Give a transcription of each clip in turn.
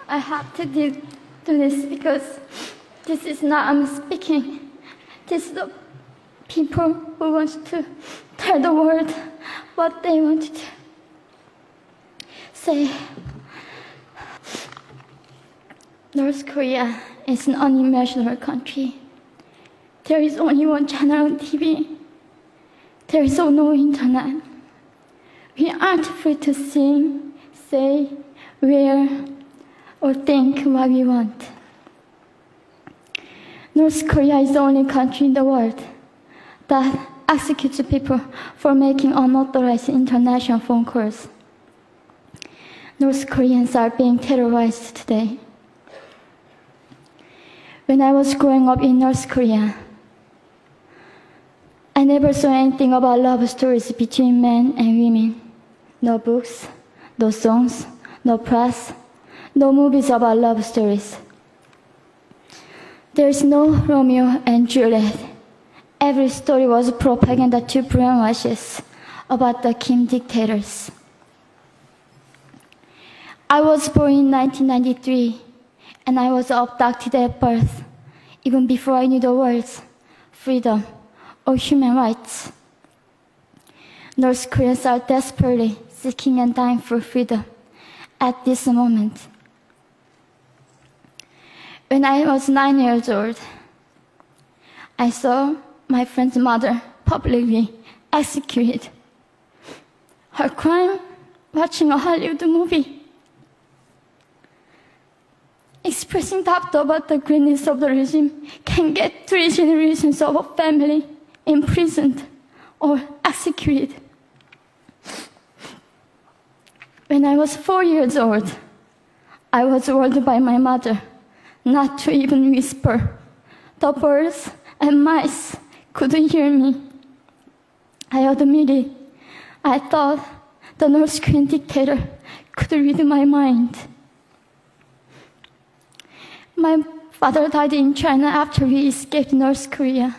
I have to do this because this is not I'm speaking. This is the people who want to tell the world what they want to say. North Korea is an unimaginable country. There is only one channel on TV. There is no internet. We aren't free to sing, say, wear, or think what we want. North Korea is the only country in the world that executes people for making unauthorized international phone calls. North Koreans are being terrorized today. When I was growing up in North Korea, I never saw anything about love stories between men and women. No books, no songs, no press, no movies about love stories. There is no Romeo and Juliet. Every story was propaganda to brainwash us about the Kim dictators. I was born in 1993, and I was abducted at birth, even before I knew the words freedom or human rights. North Koreans are desperately seeking and dying for freedom at this moment. When I was 9 years old, I saw my friend's mother publicly executed. Her crime? Watching a Hollywood movie. Expressing doubt about the greatness of the regime can get 3 generations of a family imprisoned or executed. When I was 4 years old, I was warned by my mother not to even whisper. The birds and mice couldn't hear me. I admitted, I thought the North Korean dictator could read my mind. My father died in China after we escaped North Korea.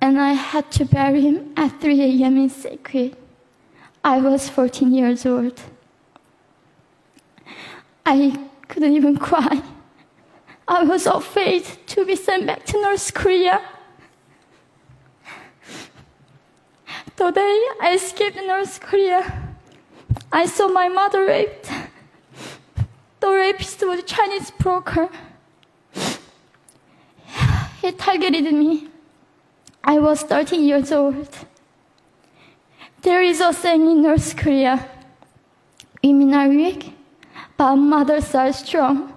And I had to bury him at 3 a.m. in secret. I was 14 years old. I couldn't even cry. I was afraid to be sent back to North Korea. The day I escaped North Korea, I saw my mother raped. The rapist was a Chinese broker. He targeted me. I was 13 years old. There is a saying in North Korea, women are weak, but mothers are strong.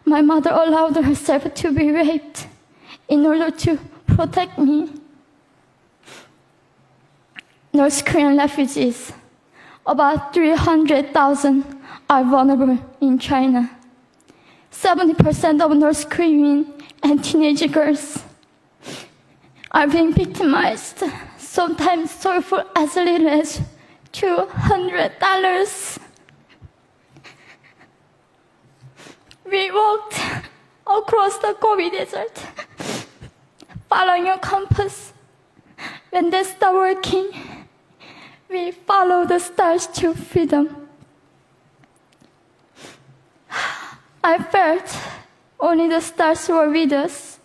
My mother allowed herself to be raped in order to protect me. North Korean refugees, about 300,000, are vulnerable in China. 70% of North Korean and teenage girls are being victimized, sometimes sold for as little as $200. We walked across the Gobi Desert, following a compass. When they stopped working, we followed the stars to freedom. I felt only the stars were with us.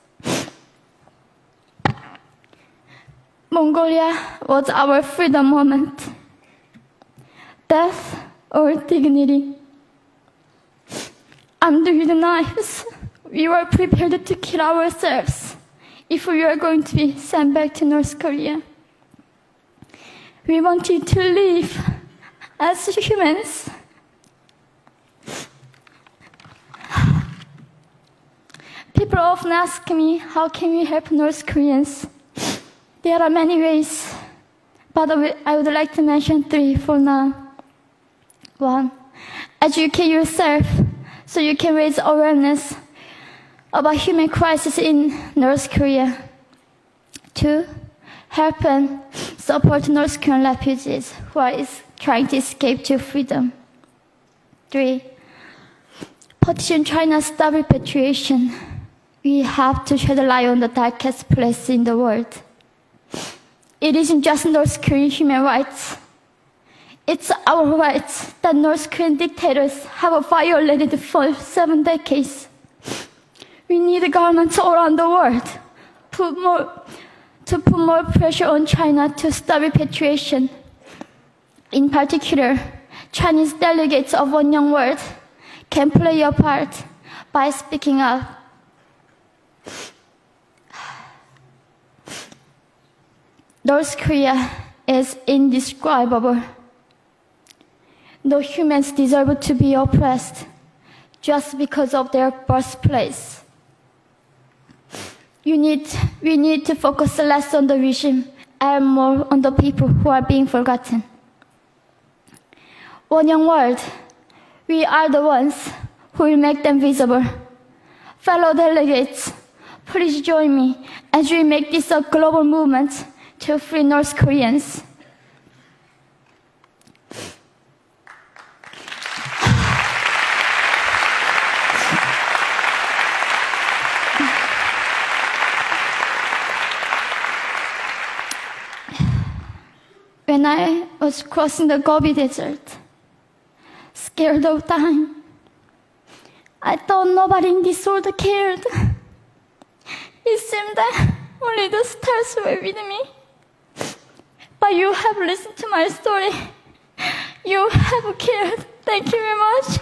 Mongolia was our freedom moment. Death or dignity. Armed with knives, we were prepared to kill ourselves if we were going to be sent back to North Korea. We wanted to live as humans. People often ask me, how can we help North Koreans? There are many ways, but I would like to mention 3 for now. 1, educate yourself so you can raise awareness about human crisis in North Korea. 2, help and support North Korean refugees who are trying to escape to freedom. 3, petition China stop repatriation. We have to shed a light on the darkest place in the world. It isn't just North Korean human rights. It's our rights that North Korean dictators have violated for 7 decades. We need governments all around the world to put more pressure on China to stop repatriation. In particular, Chinese delegates of One Young World can play a part by speaking up. North Korea is indescribable. No humans deserve to be oppressed just because of their birthplace. We need to focus less on the regime and more on the people who are being forgotten. One Young World, we are the ones who will make them visible. Fellow delegates, please join me as we make this a global movement to free North Koreans. When I was crossing the Gobi Desert, scared of dying, I thought nobody in this world cared. It seemed that only the stars were with me. But you have listened to my story. You have cared. Thank you very much.